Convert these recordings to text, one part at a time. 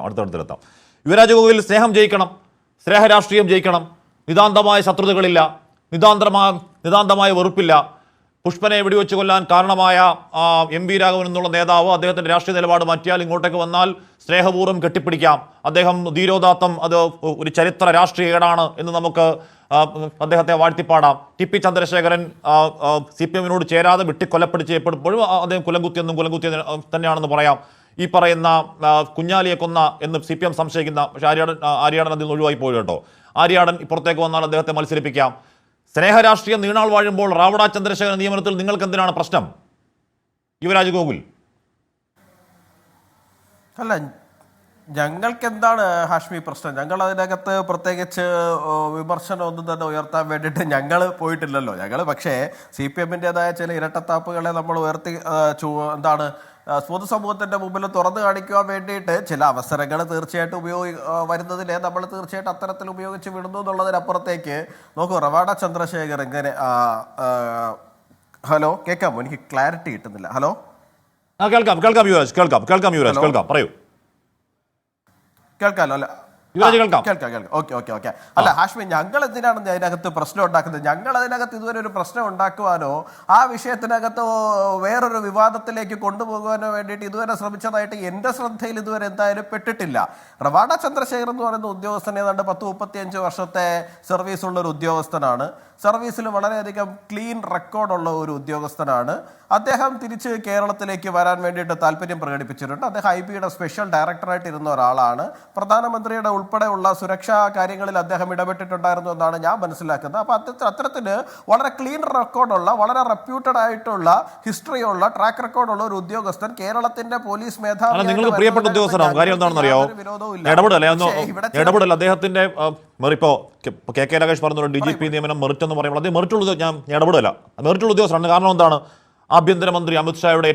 അടുത്തടുത്തെത്താം. യുവരാജ് ഗോകുൽ സ്നേഹം ജയിക്കണം, സ്നേഹരാഷ്ട്രീയം ജയിക്കണം, നിതാന്തമായ ശത്രുതകളില്ല, നിതാന്തമായ വെറുപ്പില്ല. പുഷ്പനെ വെടിവെച്ച് കൊല്ലാൻ കാരണമായ എം.വി. രാഘവൻ എന്നുള്ള നേതാവ് അദ്ദേഹത്തിൻ്റെ രാഷ്ട്രീയ നിലപാട് മാറ്റിയാൽ ഇങ്ങോട്ടേക്ക് വന്നാൽ സ്നേഹപൂർവ്വം കെട്ടിപ്പിടിക്കാം. അദ്ദേഹം ധീരോദാത്തം, അത് ഒരു ചരിത്ര രാഷ്ട്രീയ ഏടാണ് എന്ന് നമുക്ക് അദ്ദേഹത്തെ വാഴ്ത്തിപ്പാടാം. ടി.പി. ചന്ദ്രശേഖരൻ CPM-നോട് ചേരാതെ വെട്ടിക്കൊലപ്പിടിച്ച് എപ്പോഴും അദ്ദേഹം കുലംകുത്തി തന്നെയാണെന്ന് പറയാം. ഈ പറയുന്ന കുഞ്ഞാലിയെ കൊന്ന എന്ന് CPM സംശയിക്കുന്ന, പക്ഷേ ആര്യാടൻ അതിൽ നിന്ന് ഒഴിവായി പോയി കേട്ടോ. ആര്യാടൻ ഇപ്പുറത്തേക്ക് വന്നാൽ അദ്ദേഹത്തെ മത്സരിപ്പിക്കാം. സ്നേഹരാഷ്ട്രീയം നീണാൾ വാഴുമ്പോൾ റാവട ചന്ദ്രശേഖരൻ നിയമനത്തിൽ നിങ്ങൾക്ക് എന്തിനാണ് പ്രശ്നം യുവരാജ് ഗോകുൽ? അല്ല, ഞങ്ങൾക്ക് എന്താണ് ഹാഷ്മി പ്രശ്നം? ഞങ്ങൾ അതിനകത്ത് പ്രത്യേകിച്ച് വിമർശനം ഒന്നും തന്നെ ഉയർത്താൻ വേണ്ടിയിട്ട് ഞങ്ങൾ പോയിട്ടില്ലല്ലോ. പക്ഷേ CPM-ൻ്റെതായ ചില ഇരട്ടത്താപ്പുകളെ നമ്മൾ ഉയർത്തി പൊതുസമൂഹത്തിന്റെ മുമ്പിൽ തുറന്നു കാണിക്കുവാൻ വേണ്ടിയിട്ട് ചില അവസരങ്ങൾ തീർച്ചയായിട്ടും വരുന്നതിനെ നമ്മൾ തീർച്ചയായിട്ടും അത്തരത്തിൽ ഉപയോഗിച്ച് വിടുന്നു എന്നുള്ളതിനപ്പുറത്തേക്ക് നോക്കൂ, റവാഡ ചന്ദ്രശേഖർ ഇങ്ങനെ ഹലോ കേൾക്കാമോ? എനിക്ക് ക്ലാരിറ്റി കിട്ടുന്നില്ല. ഹലോ കേൾക്കാം യുവരാജ്, കേൾക്കാം പറയൂ. കേൾക്കാമല്ലോ അല്ല? കേൾക്കാം. ഓക്കെ. അല്ല ഹാഷ്മി, ഞങ്ങൾ എന്തിനാണ് അതിനകത്ത് പ്രശ്നം ഉണ്ടാക്കുന്നത്? ഞങ്ങൾ അതിനകത്ത് ഇതുവരെ ഒരു പ്രശ്നം ഉണ്ടാക്കുവാനോ ആ വിഷയത്തിനകത്ത് വേറൊരു വിവാദത്തിലേക്ക് കൊണ്ടുപോകുവാനോ വേണ്ടിയിട്ട് ഇതുവരെ ശ്രമിച്ചതായിട്ട് എൻ്റെ ശ്രദ്ധയിൽ ഇതുവരെ എന്തായാലും പെട്ടിട്ടില്ല. റവാഡ ചന്ദ്രശേഖർ എന്ന് പറയുന്ന ഉദ്യോഗസ്ഥൻ ഏതാണ്ട് 10-35 വർഷത്തെ സർവീസുള്ള ഒരു ഉദ്യോഗസ്ഥനാണ്. സർവീസിൽ വളരെയധികം ക്ലീൻ റെക്കോർഡുള്ള ഒരു ഉദ്യോഗസ്ഥനാണ്. അദ്ദേഹം തിരിച്ച് കേരളത്തിലേക്ക് വരാൻ വേണ്ടിയിട്ട് താല്പര്യം പ്രകടിപ്പിച്ചിട്ടുണ്ട്. അദ്ദേഹം IB-യുടെ സ്പെഷ്യൽ ഡയറക്ടറായിട്ട് ഇരുന്ന ഒരാളാണ്. പ്രധാനമന്ത്രിയുടെ ഉൾപ്പെടെയുള്ള സുരക്ഷാ കാര്യങ്ങളിൽ അദ്ദേഹം ഇടപെട്ടിട്ടുണ്ടായിരുന്നു എന്നാണ് ഞാൻ മനസ്സിലാക്കുന്നത്. അപ്പോൾ അത്തരത്തിൽ വളരെ ക്ലീൻ റെക്കോർഡുള്ള, വളരെ റെപ്യൂട്ടഡ് ആയിട്ടുള്ള, ഹിസ്റ്ററിയുള്ള, ട്രാക്ക് റെക്കോർഡുള്ള ഒരു ഉദ്യോഗസ്ഥൻ കേരളത്തിന്റെ പോലീസ് മേധാവി. നിങ്ങൾക്ക് പ്രിയപ്പെട്ട ഉദ്യോഗസ്ഥനാണ്. കാര്യം എന്താണെന്ന് അറിയാമോ? ഇടപെടൽ അദ്ദേഹത്തിന്റെ ഇപ്പോ കെ രാഗേഷ് പറഞ്ഞ DGP നിയമനം മെറിറ്റ് എന്ന് പറയുമ്പോൾ അത് മെറിറ്റുള്ള, ഞാൻ ഇടപെടില്ല, മെറിറ്റുള്ള ഉദ്യോഗസ്ഥനാണ്. കാരണം എന്താണ്? ആഭ്യന്തരമന്ത്രി അമിത്ഷായുടെ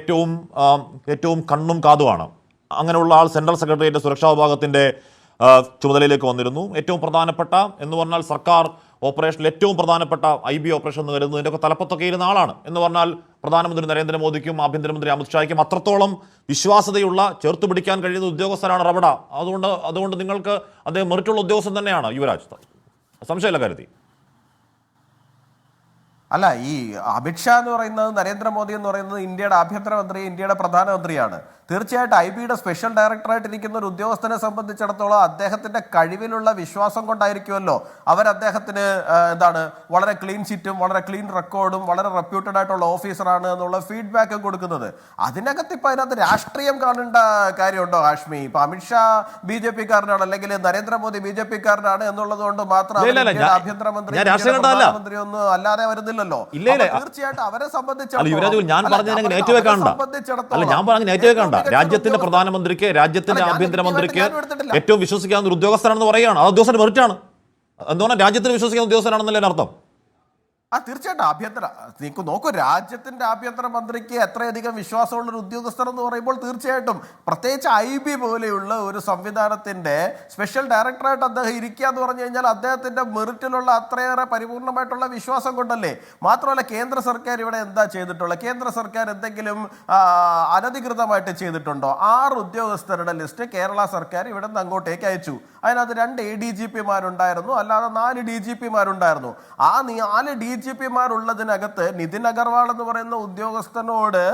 ഏറ്റവും കണ്ണും കാതുമാണ്. അങ്ങനെയുള്ള ആൾ സെൻട്രൽ സെക്രട്ടേറിയറ്റ് സുരക്ഷാ വിഭാഗത്തിന്റെ ചുമതലയിലേക്ക് വന്നിരുന്നു. ഏറ്റവും പ്രധാനപ്പെട്ട എന്ന് പറഞ്ഞാൽ സർക്കാർ ഓപ്പറേഷനിൽ ഏറ്റവും പ്രധാനപ്പെട്ട IB ഓപ്പറേഷൻ എന്ന് കരുതുന്നതിൻ്റെയൊക്കെ തലപ്പത്തൊക്കെ ഇരുന്ന ആളാണ്. എന്ന് പറഞ്ഞാൽ പ്രധാനമന്ത്രി നരേന്ദ്രമോദിക്കും ആഭ്യന്തരമന്ത്രി അമിത്ഷായ്ക്കും അത്രത്തോളം വിശ്വാസ്യതയുള്ള, ചേർത്ത് പിടിക്കാൻ കഴിയുന്ന ഉദ്യോഗസ്ഥനാണ് റവട. അതുകൊണ്ട് നിങ്ങൾക്ക് അദ്ദേഹം മെറിറ്റുള്ള ഉദ്യോഗസ്ഥൻ തന്നെയാണ് യുവരാജ്, സംശയമില്ല കരുതി. അല്ല, ഈ അമിത്ഷാ എന്ന് പറയുന്നത്, നരേന്ദ്രമോദി എന്ന് പറയുന്നത് ഇന്ത്യയുടെ ആഭ്യന്തരമന്ത്രി, ഇന്ത്യയുടെ പ്രധാനമന്ത്രിയാണ്. തീർച്ചയായിട്ടും IB-യുടെ സ്പെഷ്യൽ ഡയറക്ടറായിട്ട് ഇരിക്കുന്ന ഒരു ഉദ്യോഗസ്ഥനെ സംബന്ധിച്ചിടത്തോളം അദ്ദേഹത്തിന്റെ കഴിവിലുള്ള വിശ്വാസം കൊണ്ടായിരിക്കുമല്ലോ അവർ അദ്ദേഹത്തിന് വളരെ ക്ലീൻ ചിറ്റും, വളരെ ക്ലീൻ റെക്കോർഡും, വളരെ റെപ്യൂട്ടഡ് ആയിട്ടുള്ള ഓഫീസറാണ് എന്നുള്ള ഫീഡ്ബാക്ക് കൊടുക്കുന്നത്. അതിനകത്ത് ഇപ്പൊ അതിനകത്ത് രാഷ്ട്രീയം കാണേണ്ട കാര്യമുണ്ടോ ഹാഷ്മി? ഇപ്പൊ അമിത്ഷാ BJP-കാരനാണ്, അല്ലെങ്കിൽ നരേന്ദ്രമോദി BJP-കാരനാണ് എന്നുള്ളത് കൊണ്ട് മാത്രം ആഭ്യന്തരമന്ത്രി ഒന്നും അല്ലാതെ വരുന്നില്ലല്ലോ. തീർച്ചയായിട്ടും അവരെ സംബന്ധിച്ചിടത്തോളം രാജ്യത്തിന്റെ പ്രധാനമന്ത്രിക്ക്, രാജ്യത്തിന്റെ ആഭ്യന്തരമന്ത്രിക്ക് ഏറ്റവും വിശ്വസിക്കാവുന്ന ഒരു ഉദ്യോഗസ്ഥനാണെന്ന് പറയുകയാണ്. ആ ഉദ്യോഗസ്ഥന്റെ മെറിറ്റാണ്. എന്തുകൊണ്ടാണ് രാജ്യത്തിന് വിശ്വസിക്കുന്ന ഉദ്യോഗസ്ഥനാണെന്നല്ലേ അർത്ഥം? തീർച്ചയായിട്ടും നോക്കൂ, രാജ്യത്തിന്റെ ആഭ്യന്തര മന്ത്രിക്ക് എത്രയധികം വിശ്വാസമുള്ള ഒരു ഉദ്യോഗസ്ഥർ എന്ന് പറയുമ്പോൾ തീർച്ചയായിട്ടും പ്രത്യേകിച്ച് IB പോലെയുള്ള ഒരു സംവിധാനത്തിന്റെ സ്പെഷ്യൽ ഡയറക്ടറായിട്ട് അദ്ദേഹം ഇരിക്കുക എന്ന് പറഞ്ഞു കഴിഞ്ഞാൽ അദ്ദേഹത്തിന്റെ മെറിറ്റിലുള്ള അത്രയേറെ പരിപൂർണമായിട്ടുള്ള വിശ്വാസം കൊണ്ടല്ലേ. മാത്രമല്ല, കേന്ദ്ര സർക്കാർ ഇവിടെ എന്താ ചെയ്തിട്ടുള്ളത്? കേന്ദ്ര സർക്കാർ എന്തെങ്കിലും അനധികൃതമായിട്ട് ചെയ്തിട്ടുണ്ടോ? 6 ഉദ്യോഗസ്ഥരുടെ ലിസ്റ്റ് കേരള സർക്കാർ ഇവിടെ നിന്ന് അങ്ങോട്ടേക്ക് അയച്ചു. അതിനകത്ത് 2 ADGP-മാരുണ്ടായിരുന്നു, അല്ലാതെ 4 DGP-മാരുണ്ടായിരുന്നു. ആ 4 DGP-മാരുള്ളതിനകത്ത് നിതിൻ അഗർവാൾ എന്ന് പറയുന്ന ഉദ്യോഗസ്ഥനോട്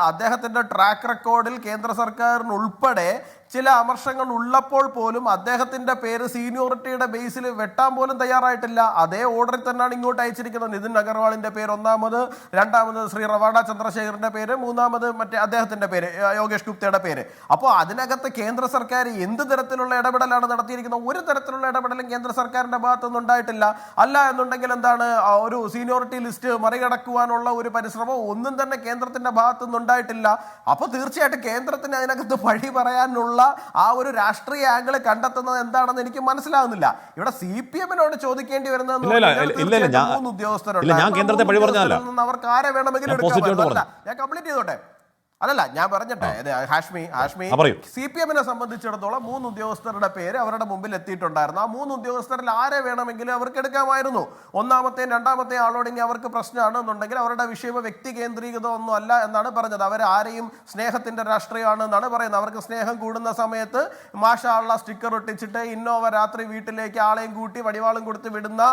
അദ്ദേഹത്തിന്റെ ട്രാക്ക് റെക്കോർഡിൽ കേന്ദ്ര സർക്കാരിന് ഉൾപ്പെടെ ചില അമർഷങ്ങൾ ഉള്ളപ്പോൾ പോലും അദ്ദേഹത്തിന്റെ പേര് സീനിയോറിറ്റിയുടെ ബേസിൽ വെട്ടാൻ പോലും തയ്യാറായിട്ടില്ല. അതേ ഓർഡറിൽ തന്നെയാണ് ഇങ്ങോട്ട് അയച്ചിരിക്കുന്നത്. നിതിൻ അഗർവാളിന്റെ പേര് 1ാമത്, 2ാമത് ശ്രീ റവാഡ ചന്ദ്രശേഖറിന്റെ പേര്, 3ാമത് മറ്റേ അദ്ദേഹത്തിന്റെ പേര് യോഗേഷ് ഗുപ്തയുടെ പേര്. അപ്പോൾ അതിനകത്ത് കേന്ദ്ര സർക്കാർ എന്ത് തരത്തിലുള്ള ഇടപെടലാണ് നടത്തിയിരിക്കുന്നത്? ഒരു തരത്തിലുള്ള ഇടപെടലും കേന്ദ്ര സർക്കാരിന്റെ ഭാഗത്തുനിന്ന് ഉണ്ടായിട്ടില്ല. അല്ല എന്നുണ്ടെങ്കിൽ ഒരു സീനിയോറിറ്റി ലിസ്റ്റ് മറികടക്കുവാനുള്ള ഒരു പരിശ്രമം ഒന്നും തന്നെ കേന്ദ്രത്തിന്റെ ഭാഗത്തുനിന്ന് ഉണ്ടായിട്ടില്ല. അപ്പോൾ തീർച്ചയായിട്ടും കേന്ദ്രത്തിന് അതിനകത്ത് പഴി പറയാനുള്ള ആ ഒരു രാഷ്ട്രീയ ആംഗിൾ കണ്ടെത്തുന്നത് എന്താണെന്ന് എനിക്ക് മനസ്സിലാവുന്നില്ല. ഇവിടെ CPM-നോട് ചോദിക്കേണ്ടി വരുന്നത് ഉദ്യോഗസ്ഥരുണ്ട്, അവർക്ക് ആരെ വേണമെങ്കിലും എടുക്കാം. ഞാൻ കംപ്ലീറ്റ് ചെയ്തോട്ടെ. അല്ലല്ല, ഞാൻ പറഞ്ഞിട്ടെ ഹാഷ്മി പറയൂ. CPM-നെ സംബന്ധിച്ചിടത്തോളം 3 ഉദ്യോഗസ്ഥരുടെ പേര് അവരുടെ മുമ്പിൽ എത്തിയിട്ടുണ്ടായിരുന്നു. ആ 3 ഉദ്യോഗസ്ഥരിൽ ആരെ വേണമെങ്കിലും അവർക്ക് എടുക്കാമായിരുന്നു. ഒന്നാമത്തെയും രണ്ടാമത്തെയും ആളോട് ഇനി അവർക്ക് പ്രശ്നമാണെന്നുണ്ടെങ്കിൽ അവരുടെ വിഷയം വ്യക്തി കേന്ദ്രീകൃതം ഒന്നും അല്ല എന്നാണ് പറഞ്ഞത്. അവർ ആരെയും സ്നേഹത്തിന്റെ രാഷ്ട്രീയമാണെന്നാണ് പറയുന്നത്. അവർക്ക് സ്നേഹം കൂടുന്ന സമയത്ത് മാഷാള്ള സ്റ്റിക്കർ ഒട്ടിച്ചിട്ട് ഇന്നോവ രാത്രി വീട്ടിലേക്ക് ആളെയും കൂട്ടി വടിവാളും കൊടുത്ത് വിടുന്ന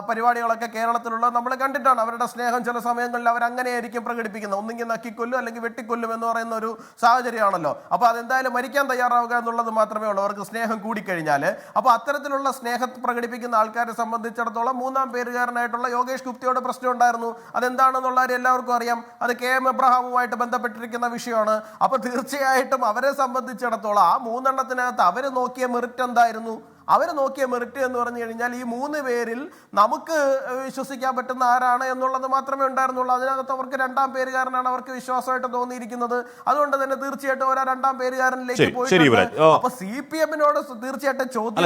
പരിപാടികളൊക്കെ കേരളത്തിലുള്ള നമ്മൾ കണ്ടിട്ടാണ്. അവരുടെ സ്നേഹം ചില സമയങ്ങളിൽ അവർ അങ്ങനെയായിരിക്കും പ്രകടിപ്പിക്കുന്നത്. ഒന്നെങ്കിൽ നക്കിക്കൊല്ലും അല്ലെങ്കിൽ വെട്ടിക്കൊല്ലും എന്ന് പറയുന്ന ഒരു സാഹചര്യമാണല്ലോ. അപ്പോൾ അതെന്തായാലും മരിക്കാൻ തയ്യാറാവുക എന്നുള്ളത് മാത്രമേ ഉള്ളൂ അവർക്ക് സ്നേഹം കൂടിക്കഴിഞ്ഞാൽ. അപ്പോൾ അത്തരത്തിലുള്ള സ്നേഹം പ്രകടിപ്പിക്കുന്ന ആൾക്കാരെ സംബന്ധിച്ചിടത്തോളം 3-ാം പേരുകാരനായിട്ടുള്ള യോഗേഷ് ഗുപ്തയോട് പ്രശ്നം ഉണ്ടായിരുന്നു. അതെന്താണെന്നുള്ള കാര്യം എല്ലാവർക്കും അറിയാം. അത് KM എബ്രഹാമുമായിട്ട് ബന്ധപ്പെട്ടിരിക്കുന്ന വിഷയമാണ്. അപ്പോൾ തീർച്ചയായിട്ടും അവരെ സംബന്ധിച്ചിടത്തോളം ആ 3 എണ്ണത്തിനകത്ത് അവർ നോക്കിയ മെറിറ്റ് എന്തായിരുന്നു? അവർ നോക്കിയ മെറിറ്റ് എന്ന് പറഞ്ഞു കഴിഞ്ഞാൽ ഈ 3 പേരിൽ നമുക്ക് വിശ്വസിക്കാൻ പറ്റുന്ന ആരാണ് എന്നുള്ളത് മാത്രമേ ഉണ്ടായിരുന്നുള്ളൂ. അതിനകത്ത് അവർക്ക് 2-ാം പേരുകാരനാണ് അവർക്ക് വിശ്വാസമായിട്ട് തോന്നിയിരിക്കുന്നത്. അതുകൊണ്ട് തന്നെ തീർച്ചയായിട്ടും ഓരോ 2-ാം പേരുകാരനിലേക്ക് പോയിട്ടുണ്ട്. അപ്പൊ CPM-നോട് തീർച്ചയായിട്ടും ചോദ്യം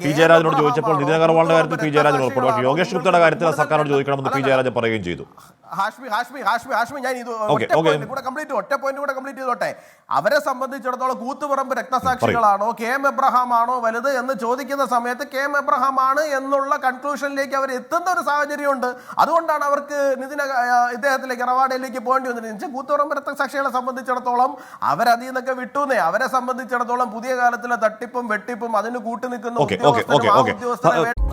പി ജയരാജനോട് ചോദിച്ചപ്പോൾ നിതിൻ അഗർവാളിന്റെ കാര്യത്തിൽ പി ജയരാജൻ ഉറപ്പുണ്ട്. പക്ഷേ യോഗേഷ് ഗുപ്തയുടെ കാര്യത്തിൽ സർക്കാരിനോട് ചോദിക്കണമെന്ന് പി ജയരാജൻ പറയുകയും ചെയ്തു. ഹാഷ്മി ഞാൻ ഇത് ഒറ്റ പോയിന്റ് കൂടെ കംപ്ലീറ്റ് ചെയ്തോട്ടെ. അവരെ സംബന്ധിച്ചിടത്തോളം കൂത്തുപറമ്പ് രക്തസാക്ഷികളാണോ KM എബ്രഹാം ആണോ വലുത് എന്ന് ചോദിക്കുന്ന സമയത്ത് KM എബ്രഹാം ആണ് എന്നുള്ള കൺക്ലൂഷനിലേക്ക് അവർ എത്തുന്ന ഒരു സാഹചര്യമുണ്ട്. അതുകൊണ്ടാണ് അവർക്ക് ഇദ്ദേഹത്തിലേക്ക് റവാഡയിലേക്ക് പോകേണ്ടി വന്നിട്ട്. കൂത്തുപറമ്പ് രക്തസാക്ഷികളെ സംബന്ധിച്ചിടത്തോളം അവരതിൽ നിന്നൊക്കെ വിട്ടുന്നേ. അവരെ സംബന്ധിച്ചിടത്തോളം പുതിയ കാലത്തിലെ തട്ടിപ്പും വെട്ടിപ്പും അതിന് കൂട്ടുനിൽക്കുന്ന ഉദ്യോഗസ്ഥരെ